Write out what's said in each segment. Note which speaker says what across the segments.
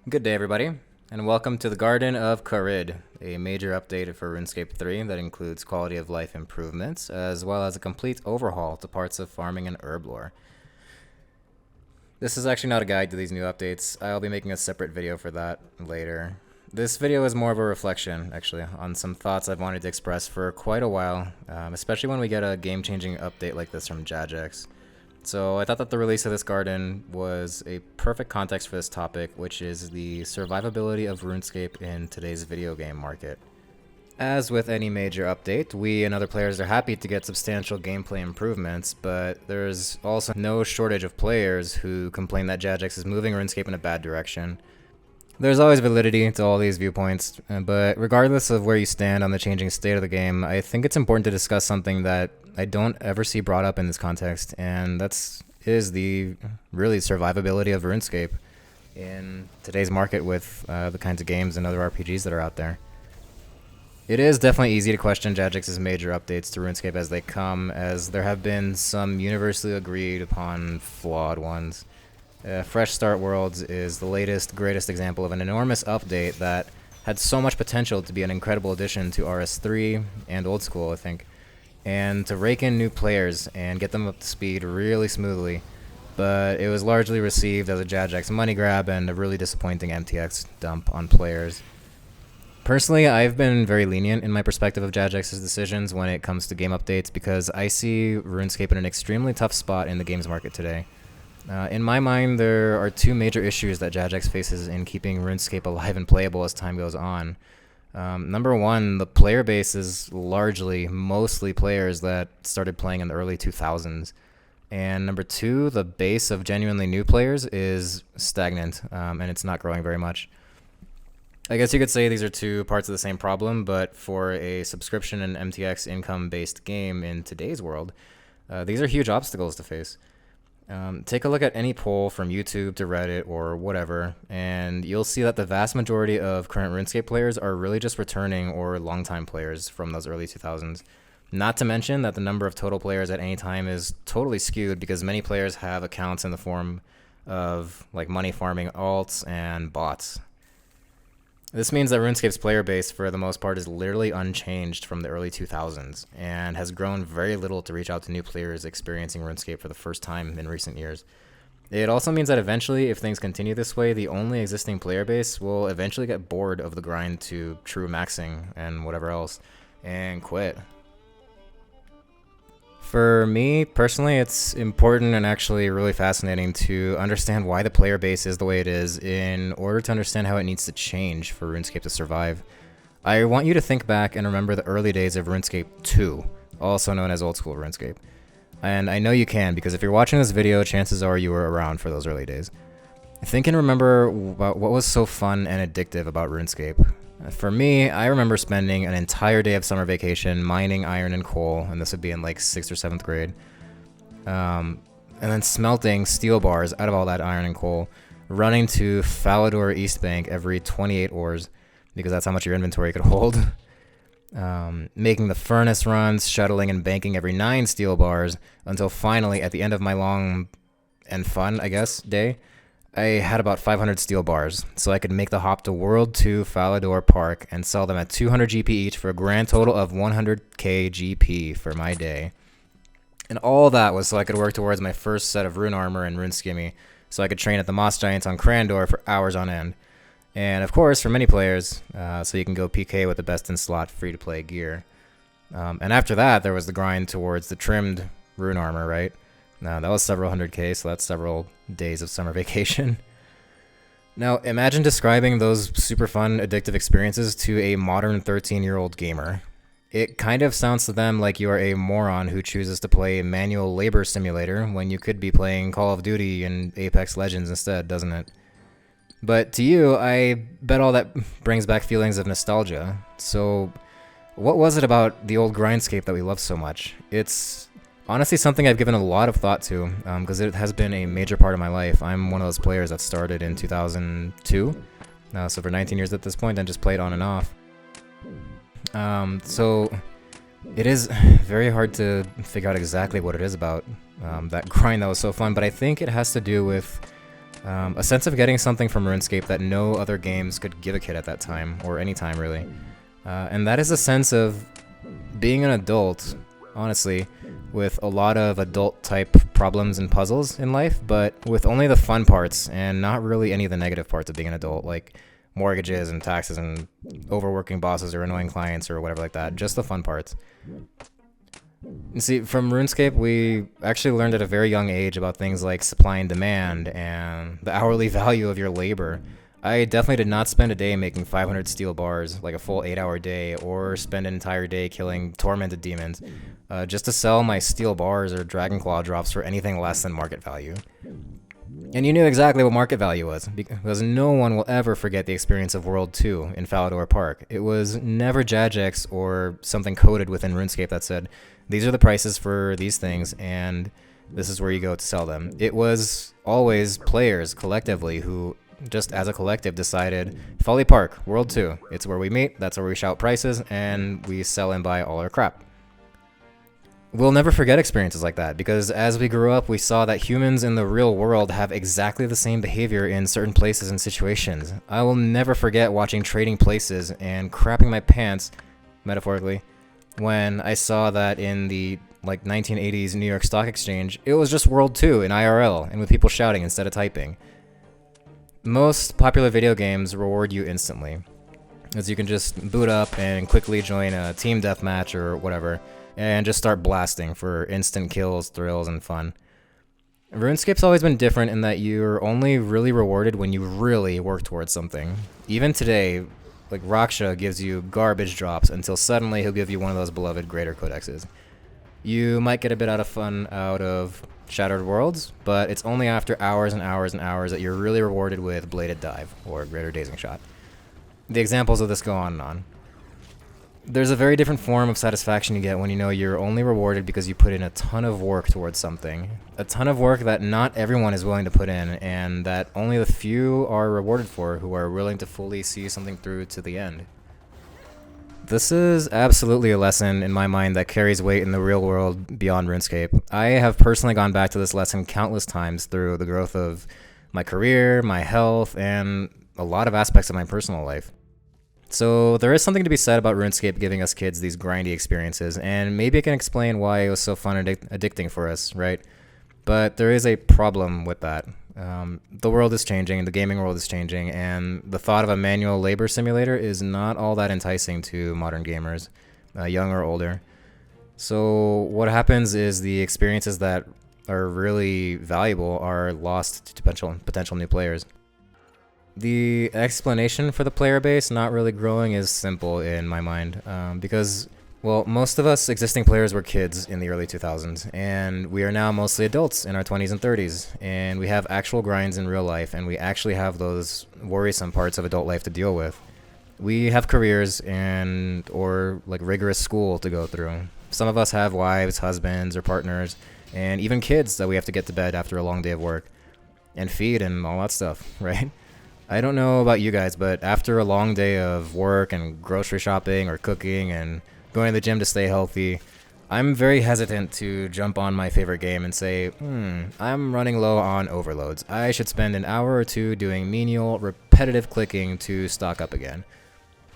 Speaker 1: Good day, everybody, and welcome to the Garden of Kharid, a major update for RuneScape 3 that includes quality of life improvements, as well as a complete overhaul to parts of farming and herb lore. This is actually not a guide to these new updates. I'll be making a separate video for that later. This video is more of a reflection, actually, on some thoughts I've wanted to express for quite a while, especially when we get a game-changing update like this from Jagex. So I thought that the release of this garden was a perfect context for this topic, which is the survivability of RuneScape in today's video game market. As with any major update, we and other players are happy to get substantial gameplay improvements, but there's also no shortage of players who complain that Jagex is moving RuneScape in a bad direction. There's always validity to all these viewpoints, but regardless of where you stand on the changing state of the game, I think it's important to discuss something that I don't ever see brought up in this context, and is the really survivability of RuneScape in today's market with the kinds of games and other RPGs that are out there. It is definitely easy to question Jagex's major updates to RuneScape as they come, as there have been some universally agreed upon flawed ones. Fresh Start Worlds is the latest, greatest example of an enormous update that had so much potential to be an incredible addition to RS3 and Old School, I think, and to rake in new players and get them up to speed really smoothly, but it was largely received as a Jagex money grab and a really disappointing MTX dump on players. Personally, I've been very lenient in my perspective of Jagex's decisions when it comes to game updates because I see RuneScape in an extremely tough spot in the games market today. In my mind, there are two major issues that Jagex faces in keeping RuneScape alive and playable as time goes on. Number one, the player base is mostly players that started playing in the early 2000s. And number two, the base of genuinely new players is stagnant, and it's not growing very much. I guess you could say these are two parts of the same problem, but for a subscription and MTX income-based game in today's world, these are huge obstacles to face. Take a look at any poll from YouTube to Reddit or whatever, and you'll see that the vast majority of current RuneScape players are really just returning or longtime players from those early 2000s. Not to mention that the number of total players at any time is totally skewed because many players have accounts in the form of like money farming alts and bots. This means that RuneScape's player base, for the most part, is literally unchanged from the early 2000s and has grown very little to reach out to new players experiencing RuneScape for the first time in recent years. It also means that eventually, if things continue this way, the only existing player base will eventually get bored of the grind to true maxing and whatever else and quit. For me, personally, it's important and actually really fascinating to understand why the player base is the way it is in order to understand how it needs to change for RuneScape to survive. I want you to think back and remember the early days of RuneScape 2, also known as Old School RuneScape. And I know you can, because if you're watching this video, chances are you were around for those early days. Think and remember what was so fun and addictive about RuneScape. For me, I remember spending an entire day of summer vacation mining iron and coal, and this would be in like 6th or 7th grade, and then smelting steel bars out of all that iron and coal, running to Falador East Bank every 28 ores, because that's how much your inventory could hold, making the furnace runs, shuttling and banking every 9 steel bars, until finally, at the end of my long and fun, I guess, day, I had about 500 steel bars, so I could make the hop to World 2 Falador Park and sell them at 200 GP each for a grand total of 100k GP for my day. And all that was so I could work towards my first set of rune armor and rune skimmy, so I could train at the Moss Giants on Crandor for hours on end. And of course, for many players, so you can go PK with the best in slot free-to-play gear. And after that, there was the grind towards the trimmed rune armor, right? Now, that was several 100k, so that's several days of summer vacation. Now, imagine describing those super fun, addictive experiences to a modern 13-year-old gamer. It kind of sounds to them like you are a moron who chooses to play manual labor simulator when you could be playing Call of Duty and Apex Legends instead, doesn't it? But to you, I bet all that brings back feelings of nostalgia. So, what was it about the old Grindscape that we love so much? It's honestly something I've given a lot of thought to, because it has been a major part of my life. I'm one of those players that started in 2002, so for 19 years at this point, and just played on and off. So it is very hard to figure out exactly what it is about that grind that was so fun, but I think it has to do with A sense of getting something from RuneScape that no other games could give a kid at that time, or any time really. And that is a sense of being an adult, honestly, with a lot of adult-type problems and puzzles in life, but with only the fun parts and not really any of the negative parts of being an adult, like mortgages and taxes and overworking bosses or annoying clients or whatever like that. Just the fun parts. You see, from RuneScape, we actually learned at a very young age about things like supply and demand and the hourly value of your labor. I definitely did not spend a day making 500 steel bars, like a full 8-hour day, or spend an entire day killing tormented demons, just to sell my steel bars or dragon claw drops for anything less than market value. And you knew exactly what market value was, because no one will ever forget the experience of World 2 in Falador Park. It was never Jagex or something coded within RuneScape that said, these are the prices for these things, and this is where you go to sell them. It was always players collectively who, just as a collective, decided, Folly Park, World 2, it's where we meet, that's where we shout prices, and we sell and buy all our crap. We'll never forget experiences like that, because as we grew up, we saw that humans in the real world have exactly the same behavior in certain places and situations. I will never forget watching Trading Places and crapping my pants, metaphorically, when I saw that in the 1980s New York Stock Exchange, it was just World 2 in IRL, and with people shouting instead of typing. Most popular video games reward you instantly, as you can just boot up and quickly join a team deathmatch or whatever, and just start blasting for instant kills, thrills, and fun. RuneScape's always been different in that you're only really rewarded when you really work towards something. Even today, like Raksha gives you garbage drops until suddenly he'll give you one of those beloved Greater Codexes. You might get a bit out of fun out of Shattered Worlds, but it's only after hours and hours and hours that you're really rewarded with Bladed Dive or Greater Dazing Shot. The examples of this go on and on. There's a very different form of satisfaction you get when you know you're only rewarded because you put in a ton of work towards something. A ton of work that not everyone is willing to put in, and that only the few are rewarded for who are willing to fully see something through to the end. This is absolutely a lesson in my mind that carries weight in the real world beyond RuneScape. I have personally gone back to this lesson countless times through the growth of my career, my health, and a lot of aspects of my personal life. So there is something to be said about RuneScape giving us kids these grindy experiences, and maybe it can explain why it was so fun and addicting for us, right? But there is a problem with that. The world is changing, the gaming world is changing, and the thought of a manual labor simulator is not all that enticing to modern gamers, young or older. So what happens is the experiences that are really valuable are lost to potential new players. The explanation for the player base not really growing is simple in my mind, because, well, most of us existing players were kids in the early 2000s, and we are now mostly adults in our 20s and 30s, and we have actual grinds in real life, and we actually have those worrisome parts of adult life to deal with. We have careers or rigorous school to go through. Some of us have wives, husbands, or partners, and even kids that we have to get to bed after a long day of work, and feed and all that stuff, right? I don't know about you guys, but after a long day of work and grocery shopping or cooking and going to the gym to stay healthy, I'm very hesitant to jump on my favorite game and say, I'm running low on overloads. I should spend an hour or two doing menial, repetitive clicking to stock up again.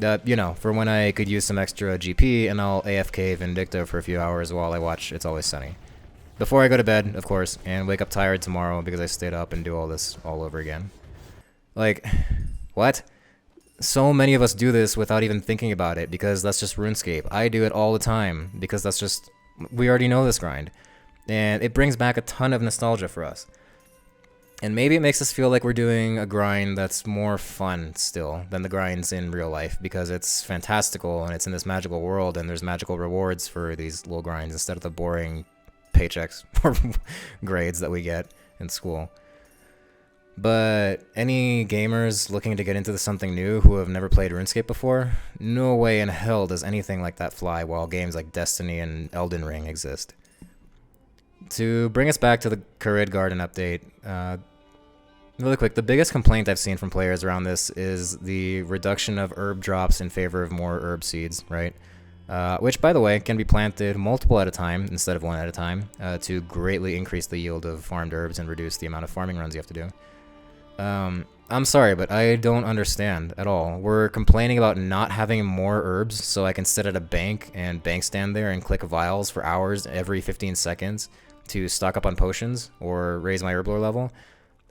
Speaker 1: For when I could use some extra GP and I'll AFK Vindicta for a few hours while I watch It's Always Sunny. Before I go to bed, of course, and wake up tired tomorrow because I stayed up and do all this all over again. What? So many of us do this without even thinking about it because that's just RuneScape. I do it all the time because we already know this grind. And it brings back a ton of nostalgia for us. And maybe it makes us feel like we're doing a grind that's more fun still than the grinds in real life because it's fantastical and it's in this magical world and there's magical rewards for these little grinds instead of the boring paychecks or grades that we get in school. But any gamers looking to get into something new who have never played RuneScape before, no way in hell does anything like that fly while games like Destiny and Elden Ring exist. To bring us back to the Kharid Garden update, really quick, the biggest complaint I've seen from players around this is the reduction of herb drops in favor of more herb seeds, right? Which, by the way, can be planted multiple at a time instead of one at a time to greatly increase the yield of farmed herbs and reduce the amount of farming runs you have to do. I'm sorry, but I don't understand at all. We're complaining about not having more herbs, so I can sit at a bank and bank stand there and click vials for hours every 15 seconds to stock up on potions or raise my herb lore level.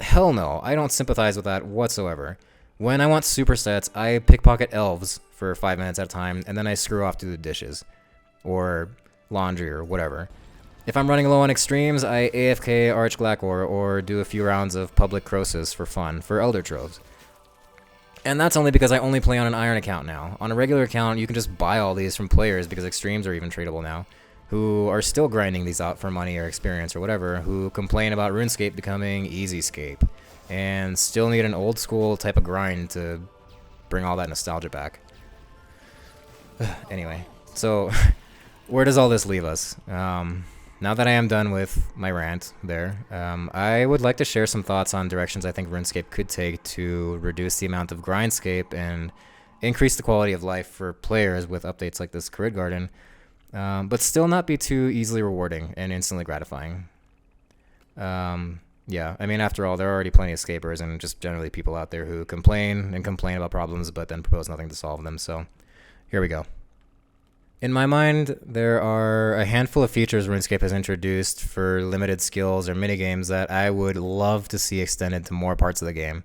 Speaker 1: Hell no, I don't sympathize with that whatsoever. When I want supersets, I pickpocket elves for 5 minutes at a time, and then I screw off to the dishes, or laundry, or whatever. If I'm running low on extremes, I AFK Arch Glackor or do a few rounds of Public Crosis for fun, for Elder Troves. And that's only because I only play on an Iron account now. On a regular account, you can just buy all these from players, because extremes are even tradable now, who are still grinding these out for money or experience or whatever, who complain about RuneScape becoming EasyScape, and still need an old school type of grind to bring all that nostalgia back. Anyway, so where does all this leave us? Now that I am done with my rant there, I would like to share some thoughts on directions I think RuneScape could take to reduce the amount of grindscape and increase the quality of life for players with updates like this Kharid Garden, but still not be too easily rewarding and instantly gratifying. Yeah, I mean, after all, there are already plenty of scapers and just generally people out there who complain and complain about problems but then propose nothing to solve them, so here we go. In my mind, there are a handful of features RuneScape has introduced for limited skills or minigames that I would love to see extended to more parts of the game.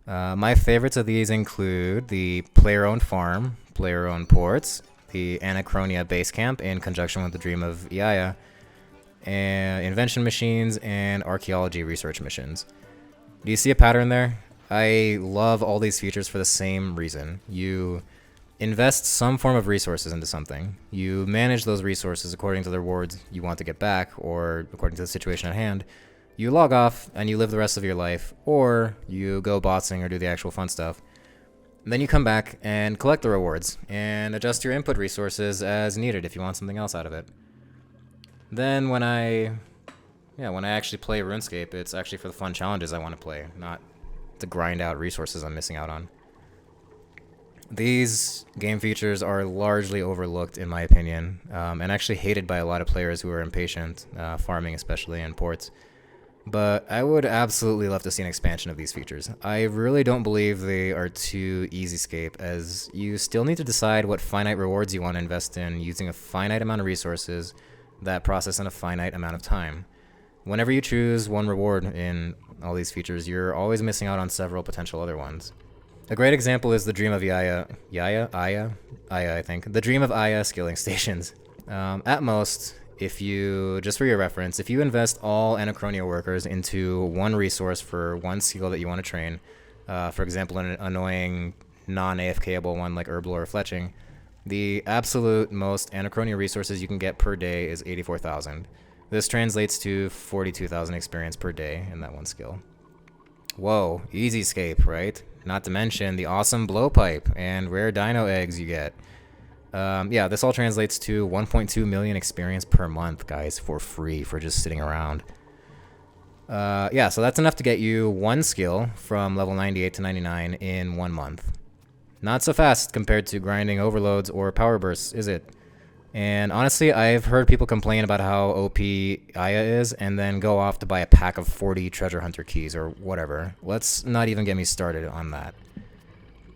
Speaker 1: My favorites of these include the player-owned farm, player-owned ports, the Anachronia base camp in conjunction with the Dream of Iaya, and invention machines and archaeology research missions. Do you see a pattern there? I love all these features for the same reason. You invest some form of resources into something. You manage those resources according to the rewards you want to get back or according to the situation at hand. You log off and you live the rest of your life, or you go bossing or do the actual fun stuff. Then you come back and collect the rewards and adjust your input resources as needed if you want something else out of it. Then when I actually play RuneScape, it's actually for the fun challenges I want to play, not to grind out resources I'm missing out on. These game features are largely overlooked, in my opinion, and actually hated by a lot of players who are impatient, farming especially, and ports. But I would absolutely love to see an expansion of these features. I really don't believe they are too easy-scape, as you still need to decide what finite rewards you want to invest in using a finite amount of resources that process in a finite amount of time. Whenever you choose one reward in all these features, you're always missing out on several potential other ones. A great example is the Dream of Iaya, I think. The Dream of Iaya skilling stations. At most, just for your reference, if you invest all Anachronia workers into one resource for one skill that you want to train, for example, an annoying non-AFKable one like Herb Lore or Fletching, the absolute most Anachronia resources you can get per day is 84,000. This translates to 42,000 experience per day in that one skill. Whoa, easy-scape, right? Not to mention the awesome blowpipe and rare dino eggs you get. Yeah, this all translates to 1.2 million experience per month, guys, for free for just sitting around. Yeah, so that's enough to get you one skill from level 98 to 99 in 1 month. Not so fast compared to grinding overloads or power bursts, is it? And honestly, I've heard people complain about how OP Aya is and then go off to buy a pack of 40 treasure hunter keys or whatever. Let's not even get me started on that.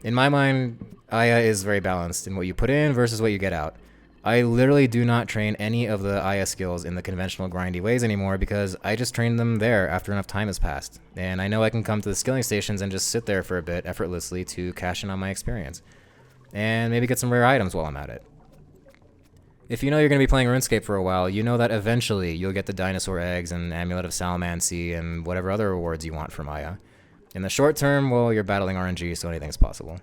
Speaker 1: In my mind, Aya is very balanced in what you put in versus what you get out. I literally do not train any of the Aya skills in the conventional grindy ways anymore because I just train them there after enough time has passed. And I know I can come to the skilling stations and just sit there for a bit effortlessly to cash in on my experience. And maybe get some rare items while I'm at it. If you know you're going to be playing RuneScape for a while, you know that eventually you'll get the dinosaur eggs and amulet of Salamancy and whatever other rewards you want from Aya. In the short term, well, you're battling RNG, so anything's possible.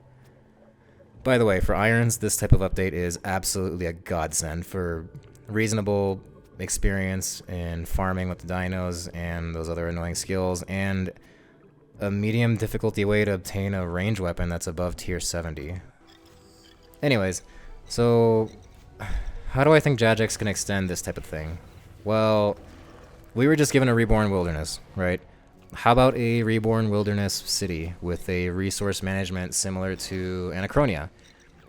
Speaker 1: By the way, for irons, this type of update is absolutely a godsend for reasonable experience in farming with the dinos and those other annoying skills, and a medium difficulty way to obtain a range weapon that's above tier 70. Anyways, so how do I think Jagex can extend this type of thing? Well, we were just given a reborn wilderness, right? How about a reborn wilderness city with a resource management similar to Anachronia?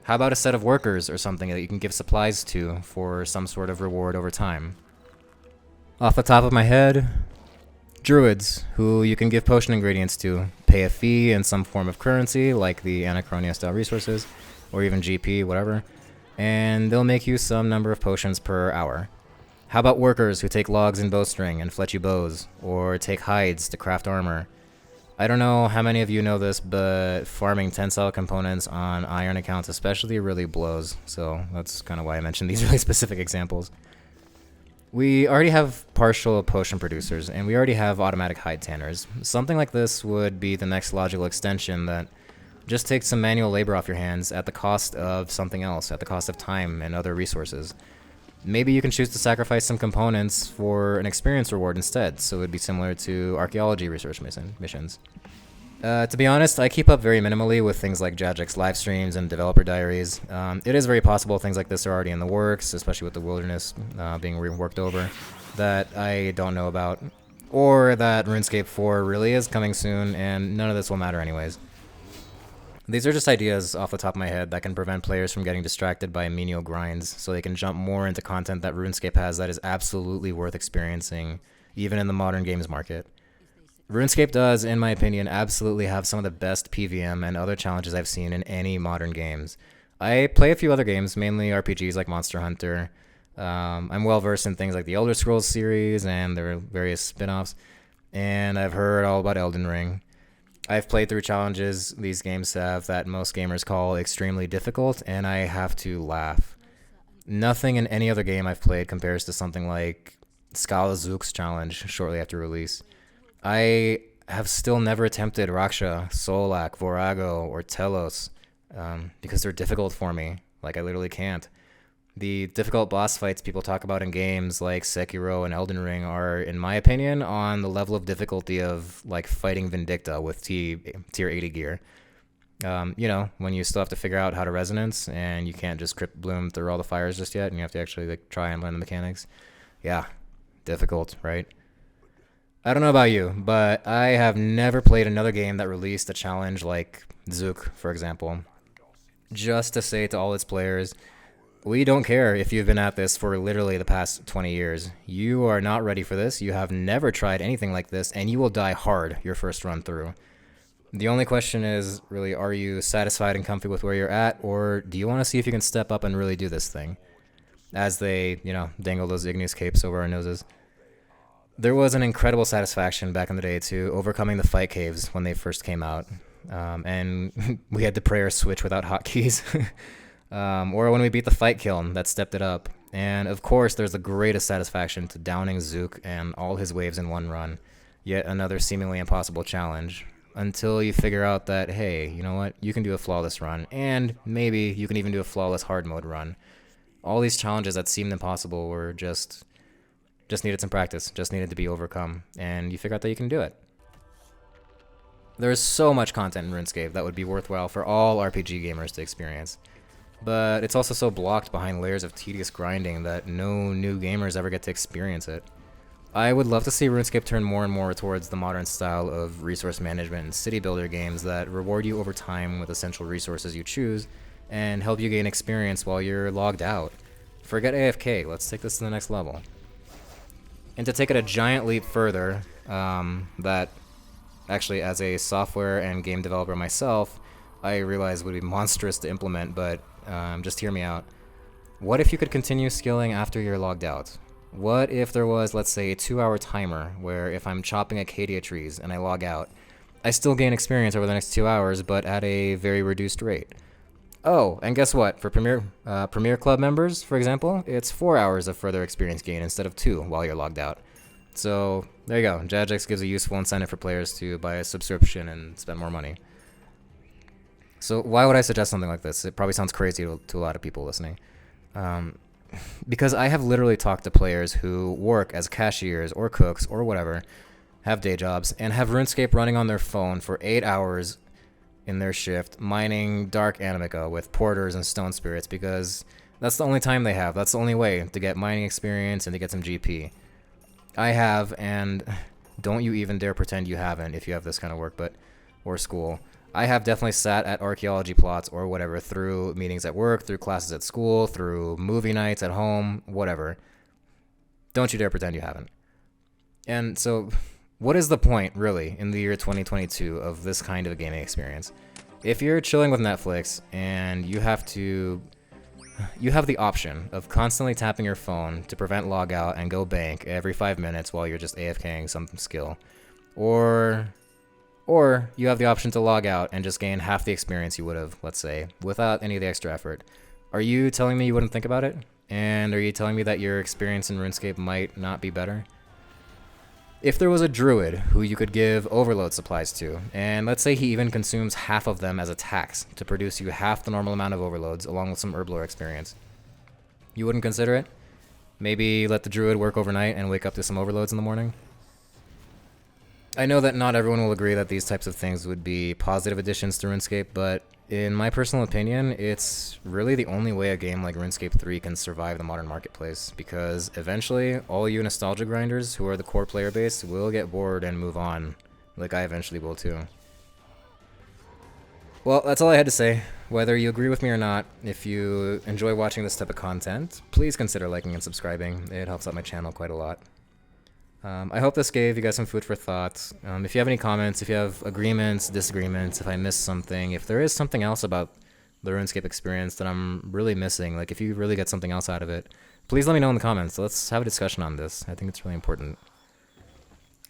Speaker 1: How about a set of workers or something that you can give supplies to for some sort of reward over time? Off the top of my head, druids, who you can give potion ingredients to, pay a fee in some form of currency, like the Anachronia style resources, or even GP, whatever, and they'll make you some number of potions per hour. How about workers who take logs and bowstring and fletch you bows, or take hides to craft armor? I don't know how many of you know this, but farming tensile components on iron accounts especially really blows, so that's kind of why I mentioned these really specific examples. We already have partial potion producers, and we already have automatic hide tanners. Something like this would be the next logical extension that just takes some manual labor off your hands at the cost of something else, at the cost of time and other resources. Maybe you can choose to sacrifice some components for an experience reward instead, so it would be similar to archaeology research missions. To be honest, I keep up very minimally with things like Jagex live streams and developer diaries. It is very possible things like this are already in the works, especially with the wilderness being worked over, that I don't know about. Or that RuneScape 4 really is coming soon, and none of this will matter anyways. These are just ideas off the top of my head that can prevent players from getting distracted by menial grinds, so they can jump more into content that RuneScape has that is absolutely worth experiencing, even in the modern games market. RuneScape does, in my opinion, absolutely have some of the best PvM and other challenges I've seen in any modern games. I play a few other games, mainly RPGs like Monster Hunter. I'm well versed in things like the Elder Scrolls series and their various spin-offs, and I've heard all about Elden Ring. I've played through challenges these games have that most gamers call extremely difficult, and I have to laugh. Nothing in any other game I've played compares to something like Scala Zook's challenge shortly after release. I have still never attempted Raksha, Solak, Vorago, or Telos because they're difficult for me. Like, I literally can't. The difficult boss fights people talk about in games like Sekiro and Elden Ring are, in my opinion, on the level of difficulty of like fighting Vindicta with tier 80 gear. You know, when you still have to figure out how to resonance and you can't just Crypt Bloom through all the fires just yet and you have to actually like try and learn the mechanics. Yeah, difficult, right? I don't know about you, but I have never played another game that released a challenge like Zook, for example, just to say to all its players, we don't care if you've been at this for literally the past 20 years. You are not ready for this. You have never tried anything like this, and you will die hard your first run through. The only question is, really, are you satisfied and comfy with where you're at, or do you want to see if you can step up and really do this thing? As they, you know, dangle those igneous capes over our noses. There was an incredible satisfaction back in the day to overcoming the fight caves when they first came out. And we had to prayer switch without hotkeys. Or when we beat the fight kiln, that stepped it up. And of course, there's the greatest satisfaction to downing Zook and all his waves in one run. Yet another seemingly impossible challenge. Until you figure out that, hey, you know what? You can do a flawless run. And maybe you can even do a flawless hard mode run. All these challenges that seemed impossible were just needed some practice. Just needed to be overcome. And you figure out that you can do it. There's so much content in RuneScape that would be worthwhile for all RPG gamers to experience. But it's also so blocked behind layers of tedious grinding that no new gamers ever get to experience it. I would love to see RuneScape turn more and more towards the modern style of resource management and city builder games that reward you over time with essential resources you choose and help you gain experience while you're logged out. Forget AFK, let's take this to the next level. And to take it a giant leap further, that actually as a software and game developer myself, I realize would be monstrous to implement, but just hear me out. What if you could continue skilling after you're logged out? What if there was, let's say, a 2-hour timer where if I'm chopping acacia trees and I log out, I still gain experience over the next 2 hours, but at a very reduced rate? Oh, and guess what? For Premier Club members, for example, it's 4 hours of further experience gain instead of 2 while you're logged out. So there you go. Jagex gives a useful incentive for players to buy a subscription and spend more money. So why would I suggest something like this? It probably sounds crazy to a lot of people listening. Because I have literally talked to players who work as cashiers or cooks or whatever, have day jobs, and have RuneScape running on their phone for 8 hours in their shift, mining dark animica with porters and stone spirits, because that's the only time they have. That's the only way to get mining experience and to get some GP. I have, and don't you even dare pretend you haven't if you have this kind of work, or school. I have definitely sat at archaeology plots or whatever through meetings at work, through classes at school, through movie nights at home, whatever. Don't you dare pretend you haven't. And so what is the point, really, in the year 2022 of this kind of a gaming experience? If you're chilling with Netflix and you have the option of constantly tapping your phone to prevent logout and go bank every 5 minutes while you're just AFKing some skill, or you have the option to log out and just gain half the experience you would have, let's say, without any of the extra effort. Are you telling me you wouldn't think about it? And are you telling me that your experience in RuneScape might not be better? If there was a druid who you could give overload supplies to, and let's say he even consumes half of them as a tax to produce you half the normal amount of overloads along with some herblore experience, you wouldn't consider it? Maybe let the druid work overnight and wake up to some overloads in the morning? I know that not everyone will agree that these types of things would be positive additions to RuneScape, but in my personal opinion, it's really the only way a game like RuneScape 3 can survive the modern marketplace, because eventually all you nostalgia grinders who are the core player base will get bored and move on, like I eventually will too. Well, that's all I had to say. Whether you agree with me or not, if you enjoy watching this type of content, please consider liking and subscribing. It helps out my channel quite a lot. I hope this gave you guys some food for thought. If you have any comments, if you have agreements, disagreements, if I missed something, if there is something else about the RuneScape experience that I'm really missing, like if you really get something else out of it, please let me know in the comments. Let's have a discussion on this. I think it's really important.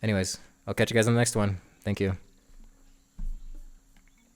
Speaker 1: Anyways, I'll catch you guys in the next one. Thank you.